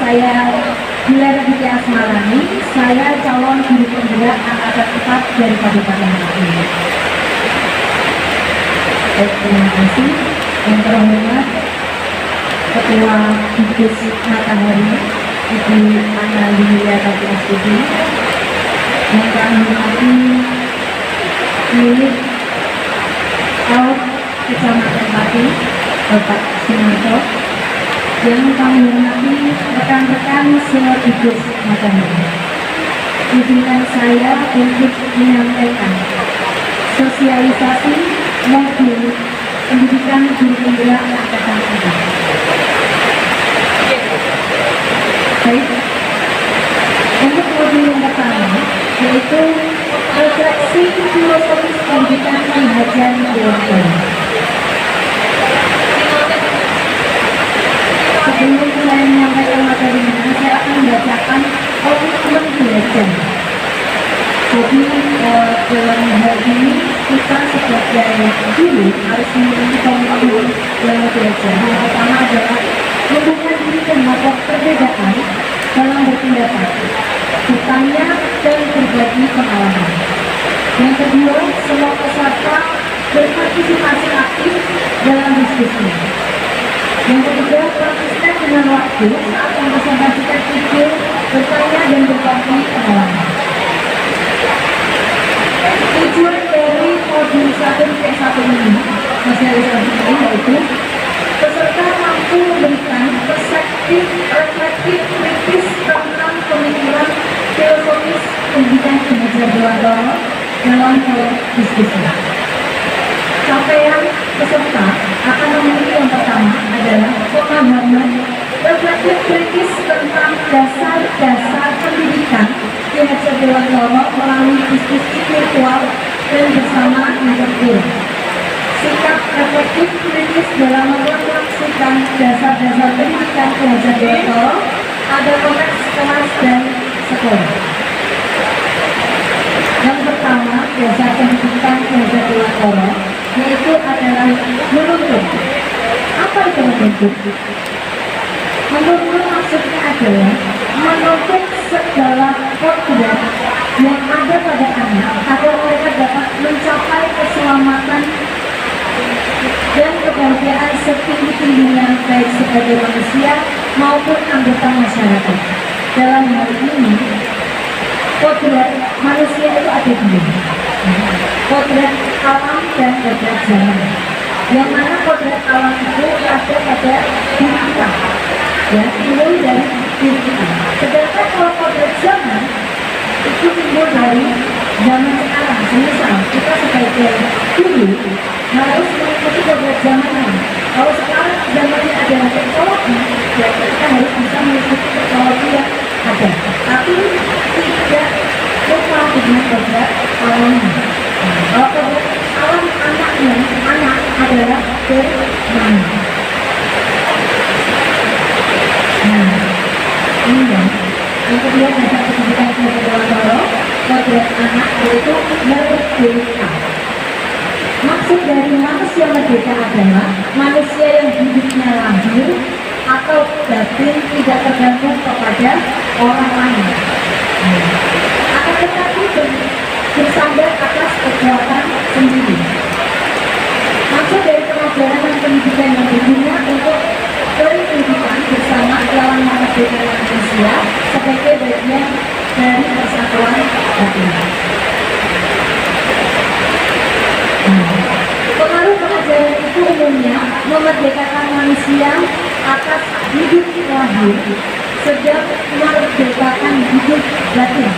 saya Gila Raditya Asmarani, saya calon guru penggerak angkatan 4 dari Kabupaten Pati. Terima kasih. Yang terhormat Ketua Gugus Matahari Ibu Ana Lilia Tati. Yang kami hormati milik Paut Kecamatan Pati Bapak Sunarto. Yang kami hormati rekan-rekan se-Gugus Matahari. Izinkan saya untuk menyampaikan sosialisasi modul pendidikan guru penggerak angkatan 4. Baik, untuk modul yang pertama yaitu refleksi filosofis pendidikan Ki Dewantoro. Sebelum saya menyampaikan materinya, saya akan membacakan komitmen belajar. Jadi dalam hal ini kita sebagai guru harus memiliki komitmen dalam belajar. Yang pertama adalah membuka diri terhadap perbedaan dalam berpendapat, bertanya dan berbagi pengalaman. Yang kedua, semua peserta berpartisipasi aktif dalam diskusi. Yang ketiga, konsisten dengan waktu saat mempresentasikan ide, bertanya dan berbagi pengalaman. Tujuan dari modul 1P1 ini, sosialisasi ini yaitu peserta mampu memberikan perspektif reflektif kritis tentang pemikiran filosofis pendidikan Ki Dewantoro dalam diskusi. Capaian peserta akan memiliki yang pertama adalah pemahaman reflektif kritis tentang dasar-dasar pendidikan Ki Dewantoro melalui diskusi virtual dan bersama interview. Sikap reflektif kritis dalam merefleksikan dasar-dasar pendidikan Ki Dewantoro ada konteks kelas dan sekolah. Yang pertama, dasar pendidikan Ki Dewantoro yaitu adalah menuntut. Apa itu menuntut? Menuntut maksudnya adalah menuntut segala kodrat yang ada pada anak agar mereka dapat mencapai keselamatan dan kebahagiaan setinggi-tingginya baik sebagai manusia maupun anggota masyarakat. Dalam hal ini, kodrat manusia itu ada dua, kodrat alam dan kodrat zaman. Yang mana kodrat alam itu ada pada diri kita, ya, timbul dari diri kita. Sedangkan kalau kodrat zaman itu timbul dari zaman sekarang. Misal kita sebagai guru harus mengikuti kodrat zaman. Kalau sekarang zamannya adalah teknologi, ya kita harus bisa mengikuti teknologi yang ada, tapi tidak lupa dengan kodrat alamnya. Kalau kodrat alam anak adalah bermain. Ini ya. Yang kedua dasar pendidikan Ki Dewantoro, kodrat anak yaitu merdeka. Maksud dari manusia merdeka adalah manusia yang hidupnya lahir atau batin tidak tergantung kepada orang lain. Akan tetapi bersandar atas kekuatan sendiri. Maksud dari pengajaran dan pendidikan yang berguna untuk berkehidupan bersama lawan merdeka manusia sebagai bagian dari persatuan batin. Pengaruh pengajaran itu umumnya memerdekakan manusia atas hidup lahir, sedang memerdekakan hidup batin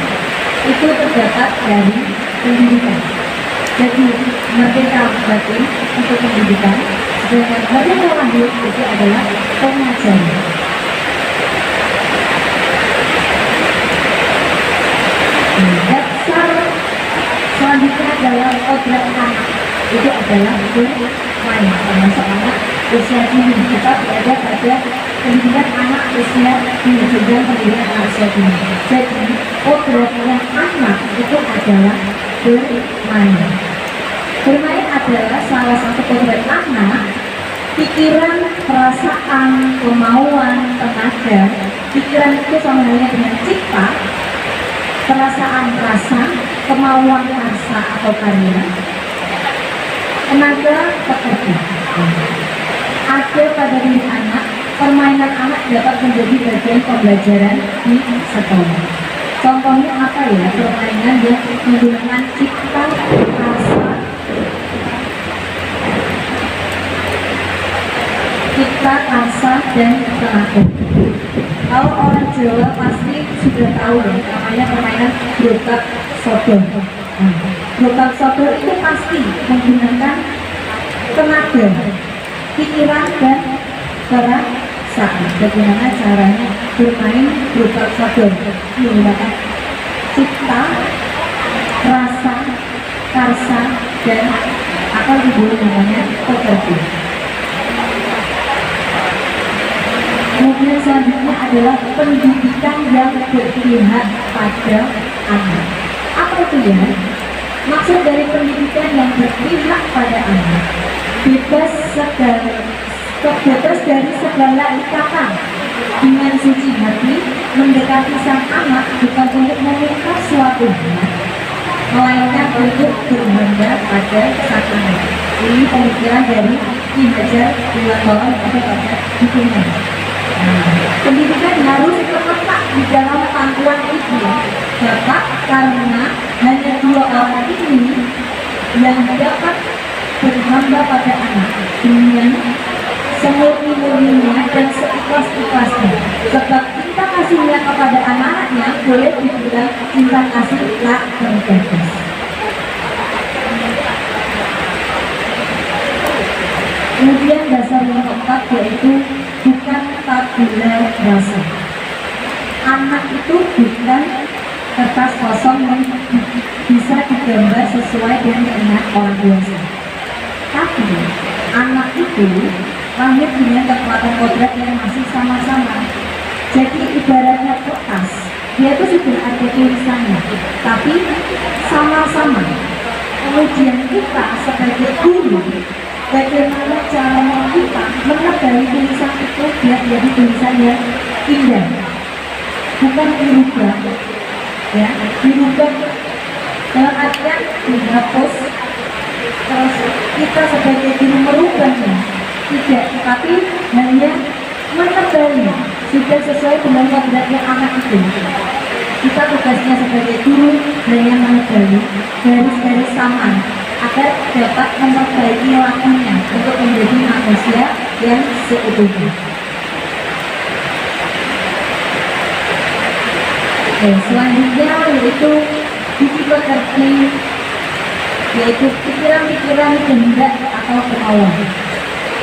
itu terdapat dari pendidikan. Jadi merdeka batin untuk pendidikan, sedangkan merdeka lahir itu adalah pengajaran. Dasar selanjutnya adalah kodrat anak. Itu adalah bermain, termasuk anak usia dini. Kita berada pada pendidikan anak usia dini, sedang pendidikan anak usia dini. Jadi kodratnya anak itu adalah bermain. Bermain adalah salah satu kodrat anak. Pikiran, perasaan, kemauan, tenaga Pikiran itu sama halnya dengan cipta, perasaan rasa, kemauan rasa atau karya, tenaga pekerja. Ada pada diri anak, permainan anak dapat menjadi bagian pembelajaran di sekolah. Contohnya apa ya? Permainan yang menggunakan cipta, rasa, dan tenaga. Kalau orang Jawa pasti sudah tahu ya, namanya permainan gerobak sodor. Gerobak sodor itu pasti menggunakan tenaga, pikiran dan perasaan. Bagaimana caranya bermain gerobak sodor? Menggunakan cipta, rasa, karsa, dan apa dulu namanya pekerja. Kemudian selanjutnya adalah pendidikan yang berpihak pada anak. Apa itu ya? Maksud dari pendidikan yang berpihak pada anak, bebas dari segala ikatan, dengan suci hati mendekati sang anak bukan untuk meminta suatu hal, melainkan untuk berbangga pada sang anak. Ini pemikiran dari Ki Hajar Dewantara pada bukunya. Pendidikan harus terletak di dalam pangkuan ibu bapak, karena hanya dua orang ini yang dapat berhamba pada anak dengan semurni-murninya dan seikhlas-ikhlasnya. Sebab cinta kasihnya kepada anak-anaknya boleh dibilang cinta kasih tak terbatas. Kemudian dasar yang keempat yaitu bukan tabula rasa. Anak itu bukan kertas kosong yang bisa digambar sesuai dengan keinginan orang dewasa. Tapi anak itu lahir dengan kekuatan kodrat yang masih sama-sama. Jadi ibaratnya kertas, dia itu sudah ada tulisannya, tapi sama-sama. Kemudian kita sebagai guru, bagaimana cara kita menebali tulisan itu biar jadi tulisan yang indah, bukan dirubah, ya, dirubah dalam artian dihapus, terus kita sebagai guru merubahnya, tidak, tapi hanya menebali sudah sesuai dengan kodratnya anak itu. Kita tugasnya sebagai guru hanya menebali garis-garis samaan agar dapat memperbaiki lakunya untuk menjadi manusia yang seutuhnya. Selanjutnya yaitu budi pekerti, yaitu pikiran-pikiran kehendak atau kemauan.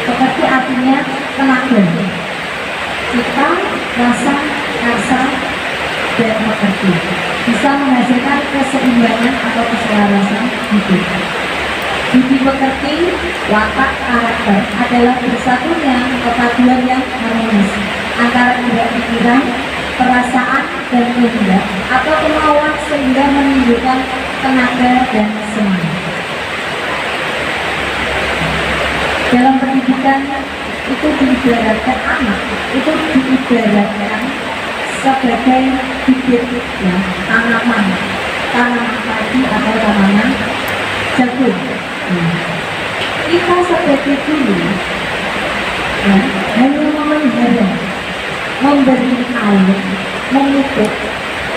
Pekerti artinya tenaga, cipta, rasa, karsa, dan pekerti bisa menghasilkan keseimbangan atau keselarasan hidup. Budi pekerti, watak, karakter adalah bersatunya kepaduan yang harmonis antara indera pikiran, perasaan, dan kehendak atau kemauan sehingga menimbulkan tenaga dan semangat. Dalam pendidikan itu diibaratkan anak, itu diibaratkan sebagai bibit ya, tanaman padi atau tanaman jagung. Kita sebagai guru ya, hanya memelihara, memberi air, memupuk,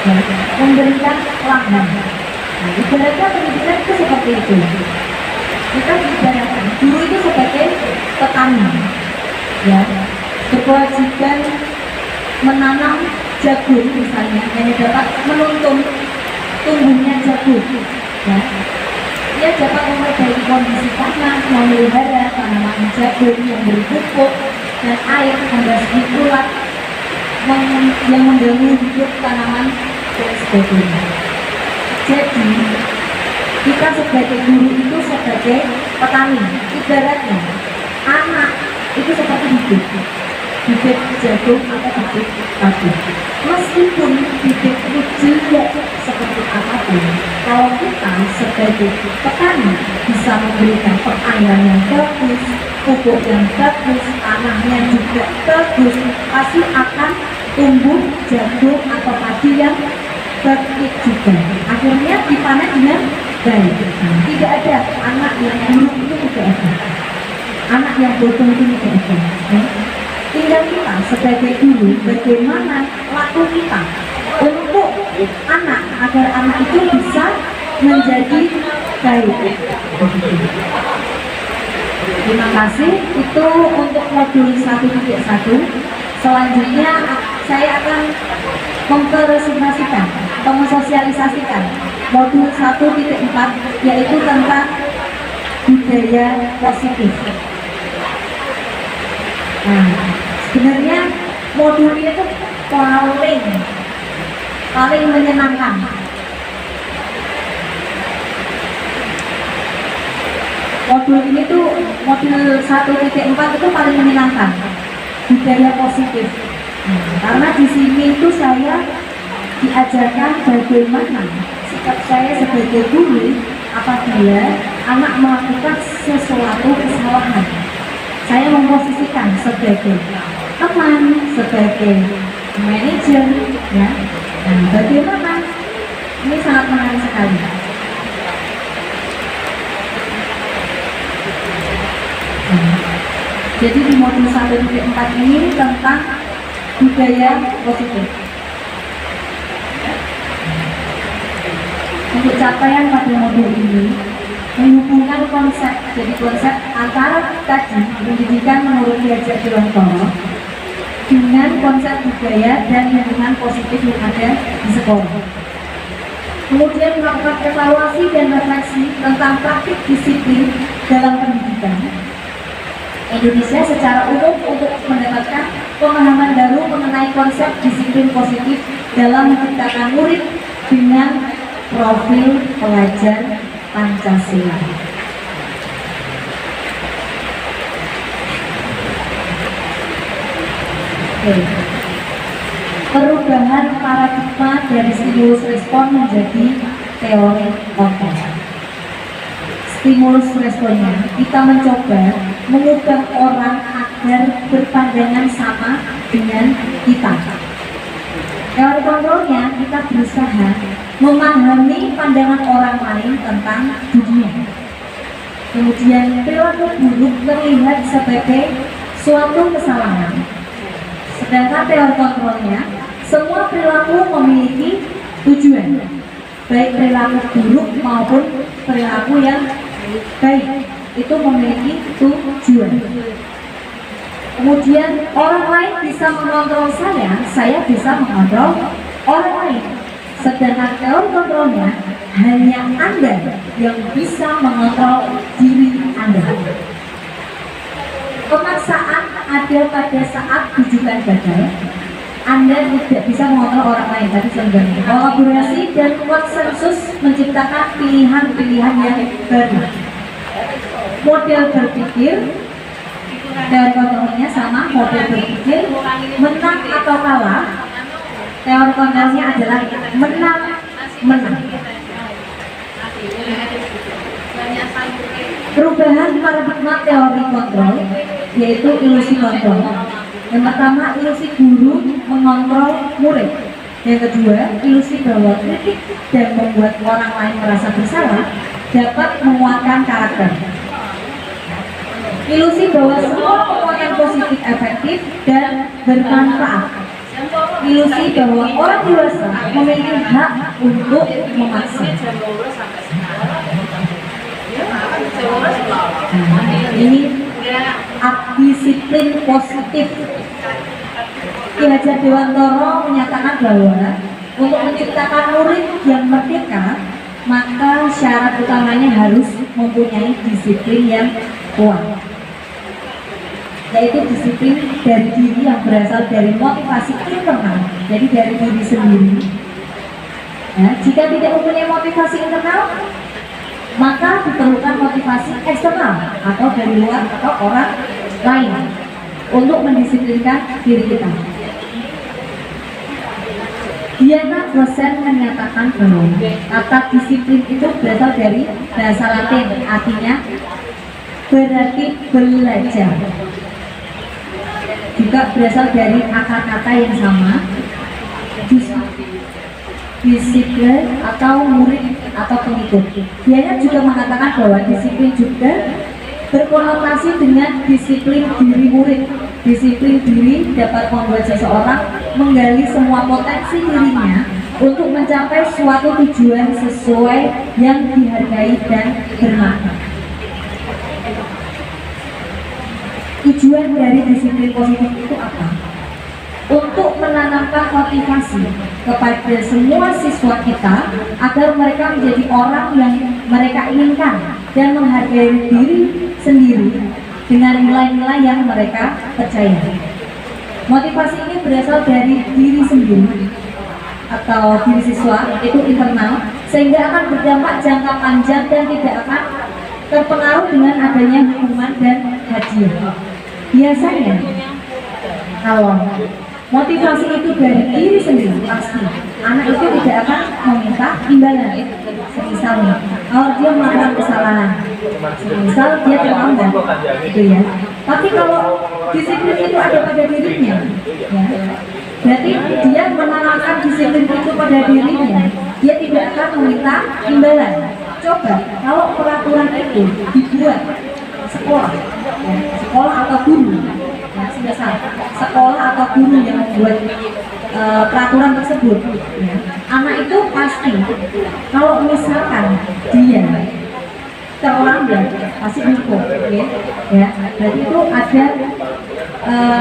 ya, memberikan lahan. Ibaratnya pendidikan itu seperti itu. Kita ibaratkan guru itu sebagai petani, ya, berkewajiban menanam jagung misalnya, yang dapat menuntun tumbuhnya jagung. Ya. Dia dapat memperbaiki kondisi tanah, memelihara tanaman jagung, memberi pupuk dan air, membasmi ulat yang mengganggu hidup tanaman dan sebagainya. Jadi kita sebagai guru itu sebagai petani, ibaratnya anak itu seperti bibit jagung atau bibit padi. Meskipun bibit itu jelek seperti apapun, kalau kita sebagai petani bisa memberikan perairan yang bagus, pupuk yang bagus, tanahnya juga bagus, pasti akan tumbuh jagung atau padi yang baik juga, akhirnya dipanen dengan baik. Tidak ada anak yang buruk, itu tidak ada, anak yang bodoh itu tidak ada. Tinggal kita sebagai guru bagaimana laku kita untuk anak agar anak itu bisa menjadi baik. Terima kasih, itu untuk modul 1.1. Selanjutnya saya akan mempresentasikan atau mensosialisasikan modul 1.4, yaitu tentang budaya positif. Nah, sebenarnya modul ini tuh paling menyenangkan. Modul ini tuh, modul 1.4 itu paling menyenangkan, budaya positif. Karena di sini itu saya diajarkan bagaimana sikap saya sebagai guru apabila anak melakukan sesuatu kesalahan. Saya memposisikan sebagai teman, sebagai manajer, ya. Nah, bagaimana? Ini sangat menarik sekali. Jadi di modul 1.4 ini tentang budaya positif. Untuk capaian pada modul ini menghubungkan konsep, jadi konsep antara tadi pendidikan menurut Ki Hajar Dewantara dengan konsep budaya dan lingkungan positif yang ada di sekolah. Kemudian melakukan evaluasi dan refleksi tentang praktik disiplin dalam pendidikan Indonesia secara umum untuk mendapatkan pemahaman baru mengenai konsep disiplin positif dalam menciptakan murid dengan profil pelajar Pancasila. Perubahan paradigma dari stimulus respon menjadi teori kontrol. Stimulus responnya, kita mencoba mengubah orang agar berpandangan sama dengan kita. Teori kontrolnya, kita berusaha memahami pandangan orang lain tentang dunia. Kemudian perilaku buruk terlihat sebagai suatu kesalahan. Sedangkan teori kontrolnya, semua perilaku memiliki tujuan, baik perilaku buruk maupun perilaku yang baik, itu memiliki tujuan. Kemudian orang lain bisa mengontrol saya bisa mengontrol orang lain. Sedangkan teori kontrolnya, hanya Anda yang bisa mengontrol diri Anda. Pemaksaan ada pada saat tujuan gagal. Anda tidak bisa mengontrol orang lain, tapi sebenarnya kolaborasi dan konsensus menciptakan pilihan-pilihan yang baru. Model berpikir, teori kontrolnya sama, model berpikir menang atau kalah. Teori kontrolnya adalah menang. Perubahan paradigma teori kontrol, yaitu ilusi kontrol. Yang pertama, ilusi guru mengontrol murid. Yang kedua, ilusi bahwa kritik dan membuat orang lain merasa bersalah dapat menguatkan karakter. Ilusi bahwa semua penguatan positif efektif dan bermanfaat. Ilusi bahwa orang dewasa memiliki hak untuk memaksa. Ini disiplin positif. Ki Hajar Dewantara menyatakan bahwa untuk menciptakan murid yang merdeka, maka syarat utamanya harus mempunyai disiplin yang kuat, yaitu disiplin dari diri yang berasal dari motivasi internal, jadi dari diri sendiri. Nah, jika tidak mempunyai motivasi internal, maka diperlukan motivasi eksternal atau dari luar atau orang lain untuk mendisiplinkan diri kita. Diana Rosen menyatakan bahwa kata disiplin itu berasal dari bahasa Latin, artinya berarti belajar. juga berasal dari akar kata yang sama, disiplin atau murid atau pengikut. Dia juga mengatakan bahwa disiplin juga berkonotasi dengan disiplin diri murid. Disiplin diri dapat membuat seseorang menggali semua potensi dirinya untuk mencapai suatu tujuan sesuai yang dihargai dan bermakna. Tujuan dari disiplin positif itu apa? Untuk menanamkan motivasi kepada semua siswa kita agar mereka menjadi orang yang mereka inginkan dan menghargai diri sendiri dengan nilai-nilai yang mereka percaya. Motivasi ini berasal dari diri sendiri atau diri siswa, itu internal, sehingga akan berdampak jangka panjang dan tidak akan terpengaruh dengan adanya hukuman dan hadiah. Biasanya kalau motivasi itu dari diri sendiri, pasti anak itu tidak akan meminta imbalan. Misalnya kalau dia melakukan kesalahan, misal dia terlambat, gitu ya. Tapi kalau disiplin itu ada pada dirinya, ya, berarti dia menanamkan disiplin itu pada dirinya. Dia tidak akan meminta imbalan. Coba kalau peraturan itu dibuat sekolah, ya, sekolah atau guru, ya, sudah salah, sekolah atau guru yang membuat peraturan tersebut, ya, anak itu pasti kalau misalkan dia terlambat pasti dihukum, ya, berarti itu ada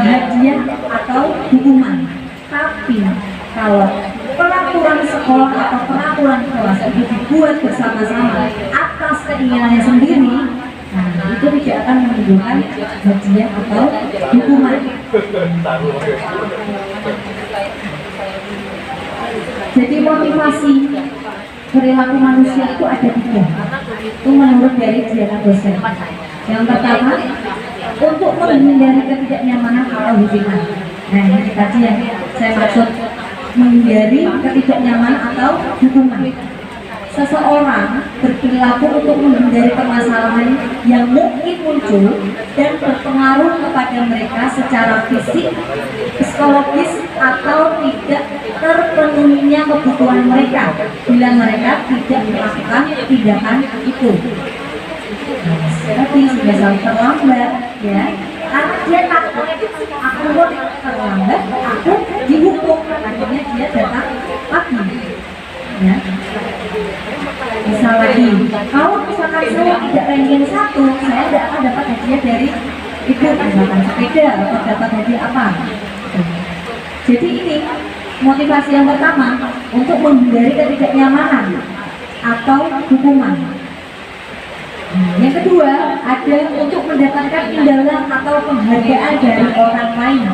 hadiah atau hukuman. Tapi kalau peraturan sekolah atau peraturan kelas itu dibuat bersama-sama atas keinginannya sendiri, nah, itu tidak akan menimbulkan hadiah atau hukuman. Jadi motivasi perilaku manusia itu ada 3. Itu menurut dari Diana dosen. Yang pertama, untuk menghindari ketidaknyamanan atau hukuman. Nah, ini tadi yang saya maksud, menghindari ketidaknyamanan atau hukuman. Seseorang berperilaku untuk menghindari permasalahan yang mungkin muncul dan berpengaruh kepada mereka secara fisik, psikologis, atau tidak terpenuhinya kebutuhan mereka bila mereka tidak melakukan tindakan itu. Seperti misal terlambat, ya, karena dia takut aku terlambat, aku dihukum, akhirnya dia datang pagi. Ya. Misal lagi, kalau misalkan saya tidak ranking 1, saya tidak akan dapat hadiah dari itu, misalkan sepeda atau dapat hadiah apa. Jadi ini motivasi yang pertama, untuk menghindari ketidaknyamanan atau hukuman. Yang kedua, ada untuk mendapatkan imbalan atau penghargaan dari orang lain,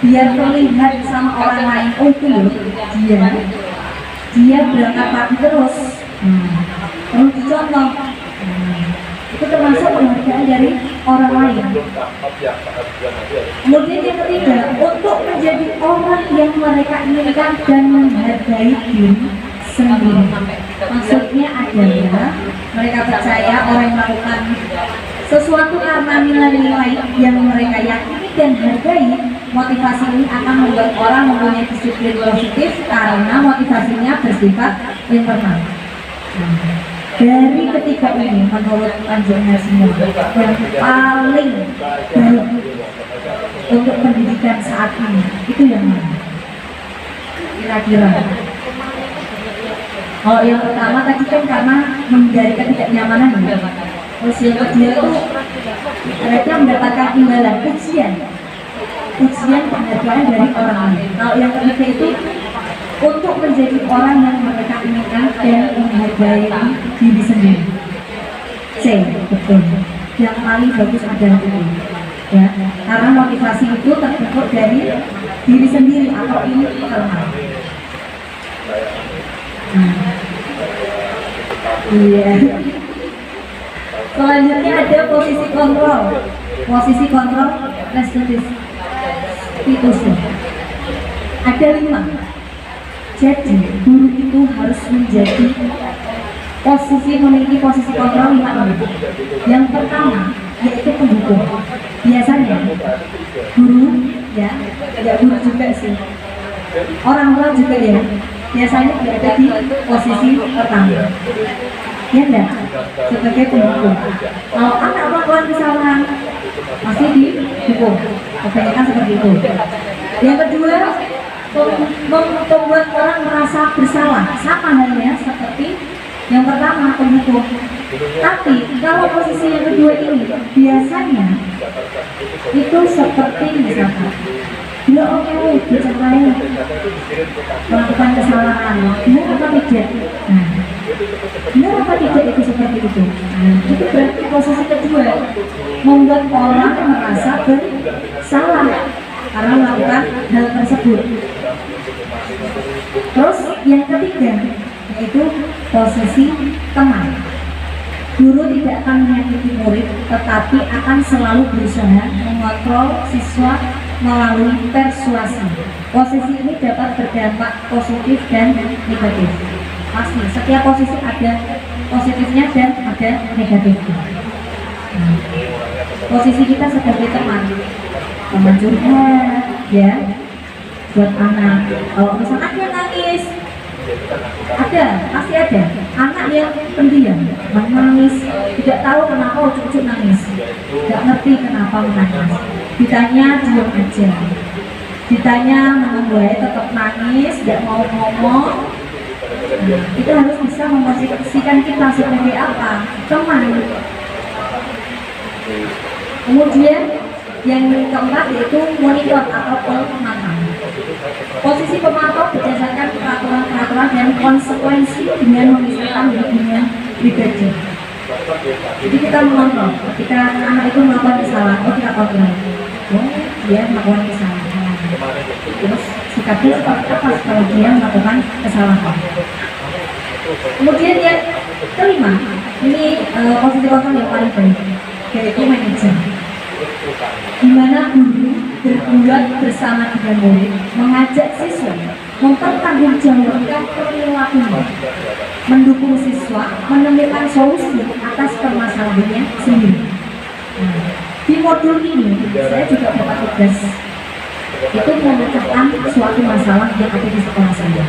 biar terlihat sama orang lain, oh itu loh, dia berangkat pagi terus, terus dicontoh, itu termasuk penghargaan dari orang lain. Kemudian yang ketiga, untuk menjadi orang yang mereka inginkan dan menghargai diri sendiri. Maksudnya adalah mereka percaya orang yang melakukan sesuatu karena nilai-nilai yang mereka yakini dan hargai. Motivasi ini akan membuat orang mempunyai disiplin positif karena motivasinya bersifat internal. Dari ketiga ini, menurut panjenengan semua, yang paling baik untuk pendidikan saat ini itu yang mana? Kira-kira? Oh, yang pertama tadi kan karena menghindari ketidaknyamanan, ya. Terus yang kedua itu mereka mendapatkan imbalan, pujian penghargaan dari orang lain. Kalau yang ketiga itu untuk menjadi orang yang mereka inginkan dan menghargai diri sendiri. C, betul. Yang paling bagus adalah itu, ya, karena motivasi itu terbentuk dari diri sendiri atau internal. Iya. Selanjutnya ada posisi kontrol. Posisi kontrol restitusi. Ada 5. Jadi guru itu harus memiliki posisi kontrol 5 ini. Yang pertama, yaitu pendukung. Biasanya guru, ya, tidak guru juga sih, orang tua juga ya, biasanya berada di posisi pertama, ya enggak, sebagai pendukung. Kalau anak melakukan kesalahan pasti didukung, kebanyakan seperti itu. Yang kedua, membuat orang merasa bersalah, sama halnya seperti yang pertama, pendukung. Tapi kalau posisi yang kedua ini biasanya itu seperti misalkan, ya oke, dicerai, melakukan kesalahan, benar apa tidak? Nah, benar apa tidak itu seperti itu? Nah, itu berarti posisi kedua, membuat orang merasa bersalah karena melakukan hal tersebut. Terus yang ketiga, yaitu posisi teman. Guru tidak akan menyakiti murid, tetapi akan selalu berusaha mengontrol siswa melalui persuasi. Posisi ini dapat berdampak positif dan negatif. Pasti, setiap posisi ada positifnya dan ada negatifnya. Posisi kita sebagai teman curhat, ya, buat anak. Kalau misalkan dia nangis, pasti ada anak yang pendiam, menangis, tidak tahu kenapa ucuk-ucuk nangis, tidak ngerti kenapa menangis. Ditanya diam aja, ditanya menunggu tetap nangis, tidak mau ngomong. Nah, kita harus bisa memposisikan kita sebagai apa? Teman. Kemudian yang keempat yaitu monitor atau pemantau. Posisi pemantau berdasarkan peraturan-peraturan dan konsekuensi dengan memisahkan hubungan pribadi. Jadi kita mengontrol ketika anak itu melakukan kesalahan, kita kontrol. Dia melakukan kesalahan. Terus sikapnya seperti apa kalau dia melakukan kesalahan. Kemudian yang kelima, ini posisi kontrol yang paling baik, yaitu manajer. Di mana guru berbuat bersama dengan murid, mengajak siswa mempertanggungjawabkan perilakunya, mendukung siswa menemukan solusi atas permasalahannya sendiri. Nah, di modul ini saya juga dapat tugas itu memecahkan suatu masalah yang ada di sekolah saya.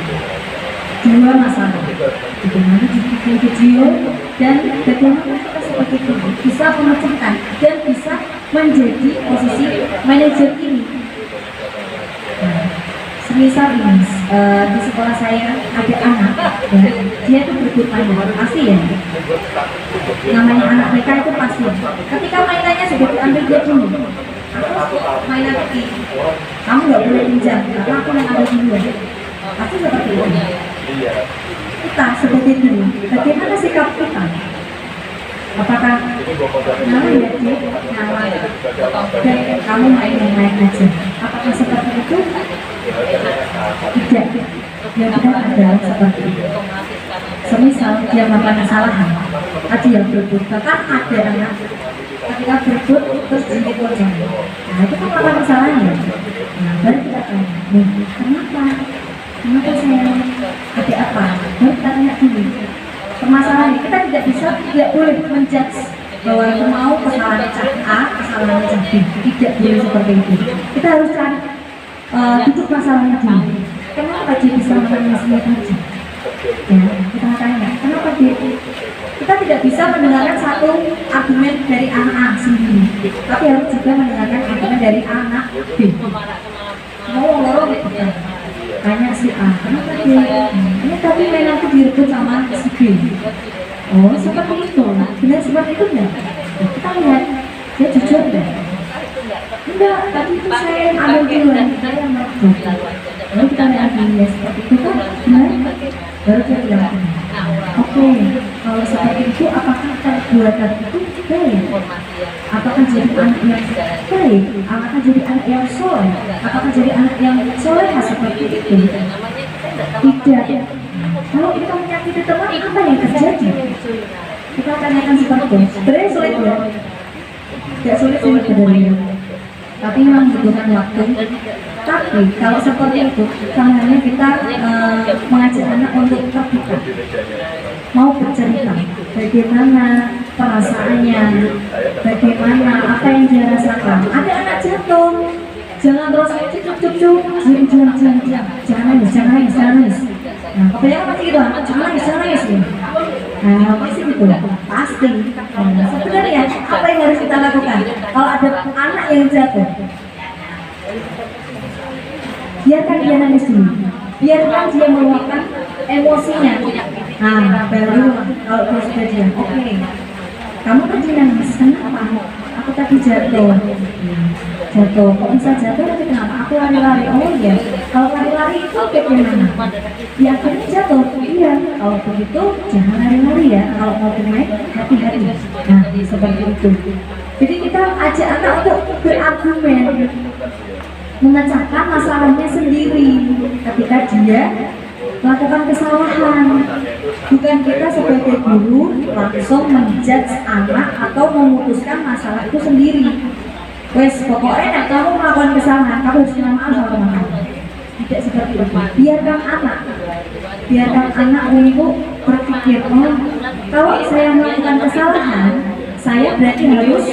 Dua masalah, bagaimana dibikin video dan bagaimana kita sebagai guru bisa memecahkan dan bisa menjadi posisi manajer ini. Nah, semisal ini di sekolah saya ada anak, ya, dia itu berebut mainan, pasti ya. Namanya anak mereka itu pasti. Ketika mainannya sudah diambil dia dulu, aku mainan ini, kamu nggak boleh pinjam karena aku yang ambil duluan. Pasti seperti itu. Kita sebagai guru, bagaimana sikap kita? Apakah nyala ya dia nyala dan kamu main-main aja? Apakah seperti itu? Tidak. Yang benar adalah seperti itu. Semisal dia melakukan kesalahan, tadi yang berebut, bahkan ada anak ketika berebut terus dipukul jari. Nah itu kan melakukan kesalahan ya. Nah baru kita tanya, kenapa? Kenapa saya ada apa? Baru kita tanya dulu. Permasalahan kita tidak boleh menjudge bahwa itu mau kesalahan A, kesalahan B. Tidak boleh seperti itu. Kita harus cari duduk masalahnya dulu. Kenapa dia bisa menangisnya tadi? Ya, kita tanya, kenapa dia? Kita tidak bisa mendengarkan satu argumen dari anak A sendiri, tapi harus juga mendengarkan argumen dari anak B. Mau ngorong gitu. Tanya si A, kenapa dia? Ini tadi mainan aku direbut sama si B. Oh, seperti itu. Benar seperti itu enggak? Kita lihat, dia jujur enggak? Enggak, tadi itu saya ambil duluan, saya merebut. Lalu kita lihat dia seperti itu kan? Benar? Baru dia bilang, oke, kalau seperti itu apakah perbuatan itu baik? Apakah jadi anak yang baik? Apakah jadi anak yang soleh? Apakah jadi anak yang solehah seperti itu? Tidak. Kalau kita menyakiti teman, apa yang terjadi? Kita tanyakan seperti itu. Sebenarnya sulit ya? Tidak sulit sih sebenarnya, tapi memang membutuhkan waktu. Tapi kalau seperti itu, caranya kita mengajak anak untuk terbuka, mau bercerita bagaimana perasaannya, bagaimana, apa yang dia rasakan. Ada anak jatuh, jangan terus jangan nangis. Nah, kebanyakan pasti gitu, anak jangan nangis ya. Nah, pasti gitu, pasti. Nah, sebenarnya apa yang harus kita lakukan kalau ada anak yang jatuh? Biarkan dia nangis dulu, biarkan dia meluapkan emosinya. Nah, baru kalau dia sudah diam, oke. Kamu tadi nangis, kenapa? Aku tadi jatuh. Kok bisa jatuh? Tapi kenapa? Aku lari-lari. Oh iya, kalau lari-lari itu bagaimana? Ya akhirnya jatuh. Iya, kalau begitu jangan lari-lari ya. Kalau mau bermain, hati-hati. Nah, seperti itu. Jadi kita ajak anak untuk berargumen, memecahkan masalahnya sendiri ketika dia melakukan kesalahan. Bukan kita sebagai guru langsung menjudge anak atau memutuskan masalah itu sendiri. Wes, pokoknya kamu melakukan kesalahan, kamu harus minta maaf sama teman. Tidak seperti itu. Biarkan anak untuk berpikir, oh, kalau saya melakukan kesalahan, saya berarti harus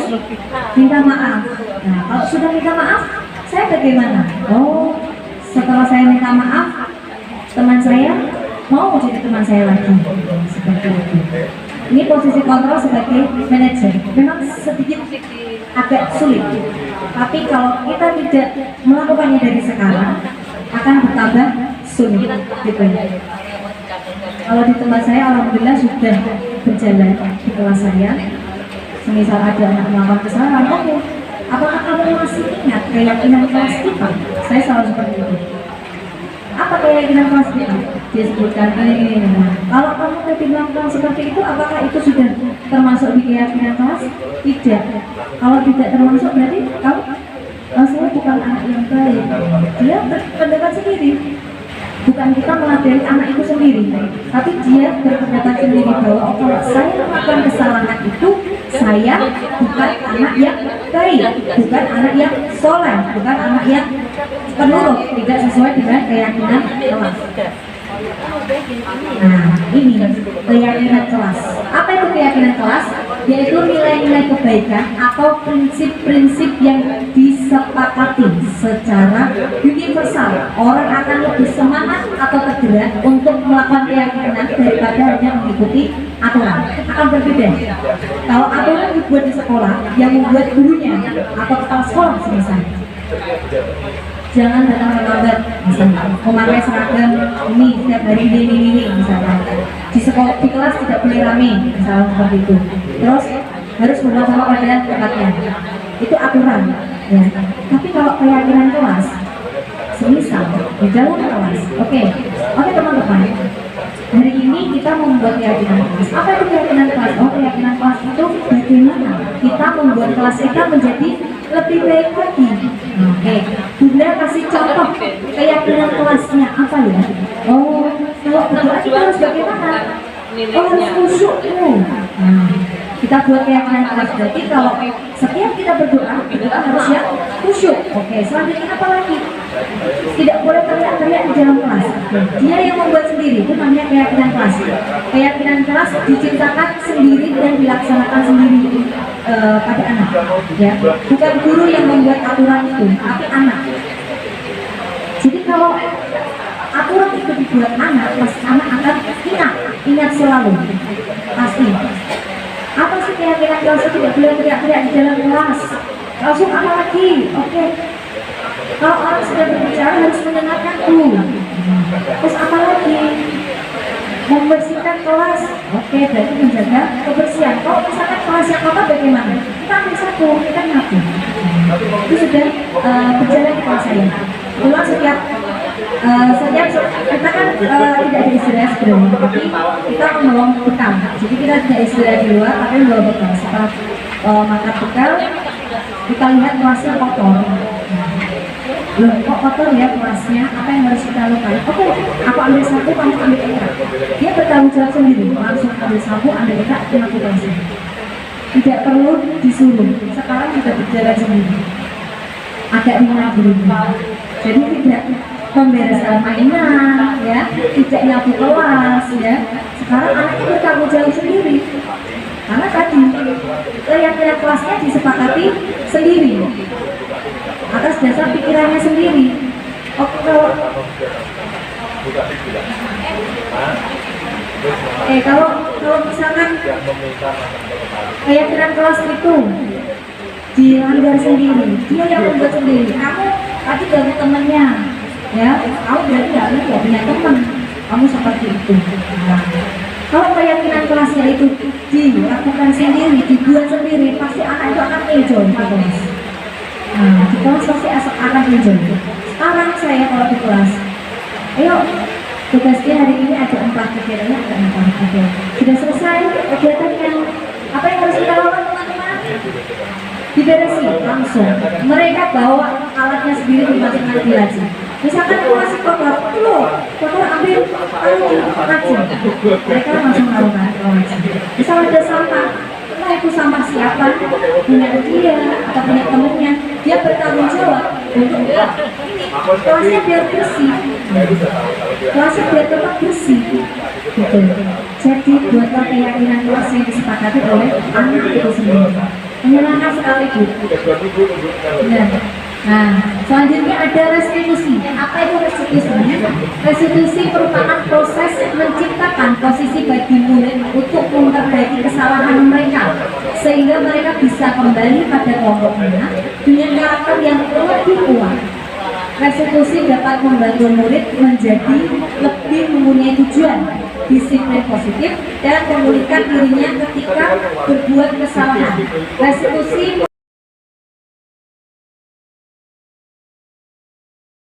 minta maaf. Nah, kalau sudah minta maaf, saya bagaimana? Oh, setelah saya minta maaf, teman saya mau jadi teman saya lagi. Seperti itu. Ini posisi kontrol sebagai manajer. Memang sedikit agak sulit, tapi kalau kita tidak melakukannya dari sekarang, akan bertambah sulit. Gitu. Kalau di tempat saya, alhamdulillah sudah berjalan di kelas saya. Semisal ada anak melakukan kesalahan, oke. Apakah kamu masih ingat keyakinan kelas kita? Saya selalu seperti itu. Apa keyakinan kelas kita? Dia sebutkan ini. Kalau kamu tadi melakukan seperti itu, apakah itu sudah termasuk di keyakinan kelas? Tidak. Kalau tidak termasuk, berarti kamu saya bukan anak yang baik. Dia berpendapat sendiri. Bukan kita mengajari anak itu sendiri, tapi dia berpendapat sendiri bahwa kalau saya melakukan kesalahan itu, saya bukan anak yang baik, bukan anak yang soleh, bukan anak yang penurut, tidak sesuai dengan keyakinan kelas. Nah, ini keyakinan kelas. Apa itu keyakinan kelas? Yaitu nilai-nilai kebaikan atau prinsip-prinsip yang disepakati secara universal. Orang akan lebih semangat atau tergerak untuk melakukan keyakinan daripada hanya mengikuti aturan. Akan berbeda. Kalau aturan dibuat di sekolah, yang membuat gurunya atau kepala sekolah misalnya. Jangan datang terlambat, misalnya memakai seragam ini setiap hari ini misalnya. Di sekolah, di kelas tidak boleh rame, misalnya seperti itu. Terus harus bersama pada tempatnya. Itu aturan. Ya. Tapi kalau keyakinan kelas, semisal di dalam kelas, oke teman-teman. Hari ini kita membuat keyakinan kelas. Apa itu keyakinan kelas? Oh, keyakinan kelas itu bagaimana kita membuat kelas kita menjadi lebih baik lagi. Oke, Bunda kasih contoh keyakinan kelasnya apa ya? Oh, kalau berdoa kita harus bagaimana? Oh, harus khusyuk. Nah, kita buat keyakinan kelas, berarti kalau setiap kita berdoa harus yang khusyuk. Oke, selanjutnya apa lagi? Tidak boleh teriak-teriak di dalam kelas. Dia yang membuat sendiri, itu namanya keyakinan kelas. Keyakinan kelas diciptakan sendiri dan dilaksanakan sendiri pada anak. Ya, bukan guru yang membuat aturan itu, tapi anak. Jadi kalau aturan itu dibuat anak, pasti anak akan ingat selalu, pasti. Apa sih keyakinan kelas? Tidak boleh teriak-teriak di dalam kelas. Langsung apa lagi? Oke. Kalau orang sudah berbicara harus mendengarkan dulu. Terus apa lagi? Membersihkan kelas. Oke, berarti menjaga kebersihan. Kalau misalkan kelas yang kotor bagaimana? Kita ambil satu, kita nyapu. Itu sudah berjalan di kelas saya. Ulang setiap kita kan tidak ada istirahat sebenarnya, tapi kita membawa bekal. Jadi kita tidak istirahat di luar, tapi membawa bekal. Setelah makan bekal, kita lihat kelasnya kotor. Loh, kok kotor ya kelasnya? Apa yang harus kita lakukan? Oke, aku ambil sapu, kamu ambil ikat. Dia bertanggung jawab sendiri, langsung ambil sapu, ambil ikat, nyapu kelasnya. Tidak perlu disuruh. Sekarang sudah berjalan sendiri. Agak ringan dulu. Jadi tidak membereskan mainan, ya, tidak nyapu kelas, ya. Sekarang anaknya bertanggung jawab sendiri. Karena tadi keyakinan kelasnya disepakati sendiri atas dasar pikirannya sendiri. Oke, kalau misalkan keyakinan kelas itu dilanggar sendiri, dia yang membuat sendiri. Kamu tadi gak temennya, ya, kamu berarti gak punya teman. Kamu seperti itu. Nah, kalau keyakinan kelasnya itu dilakukan sendiri, dibuat sendiri, pasti anak itu akan enjoy di kelas. Nah, di kelas pasti akan enjoy. Sekarang saya kalau di kelas, ayo tugasnya hari ini ada 4 kegiatan, ada 4 kegiatan. Sudah selesai kegiatannya. Apa yang harus kita lakukan teman-teman? Diberesi langsung. Mereka bawa alatnya sendiri di masing-masing bilaji. Misalkan aku masih kotor, kotor ambil aja. Mereka langsung lakukan aja. Misal ada sampah, entah itu sampah siapa, punya dia atau punya temennya, dia bertanggung jawab untuk kelasnya biar bersih, kelasnya biar tetap bersih. Gitu. Jadi buatlah keyakinan kelas yang disepakati oleh anak itu sendiri. Menyenangkan sekali Bu. Nah, selanjutnya ada restitusi. Apa itu restitusi? Restitusi merupakan proses menciptakan posisi bagi murid untuk memperbaiki kesalahan mereka, sehingga mereka bisa kembali pada kelompoknya dengan karakter yang lebih kuat. Restitusi dapat membantu murid menjadi lebih mempunyai tujuan, disiplin positif, dan memulihkan dirinya ketika berbuat kesalahan. Restitusi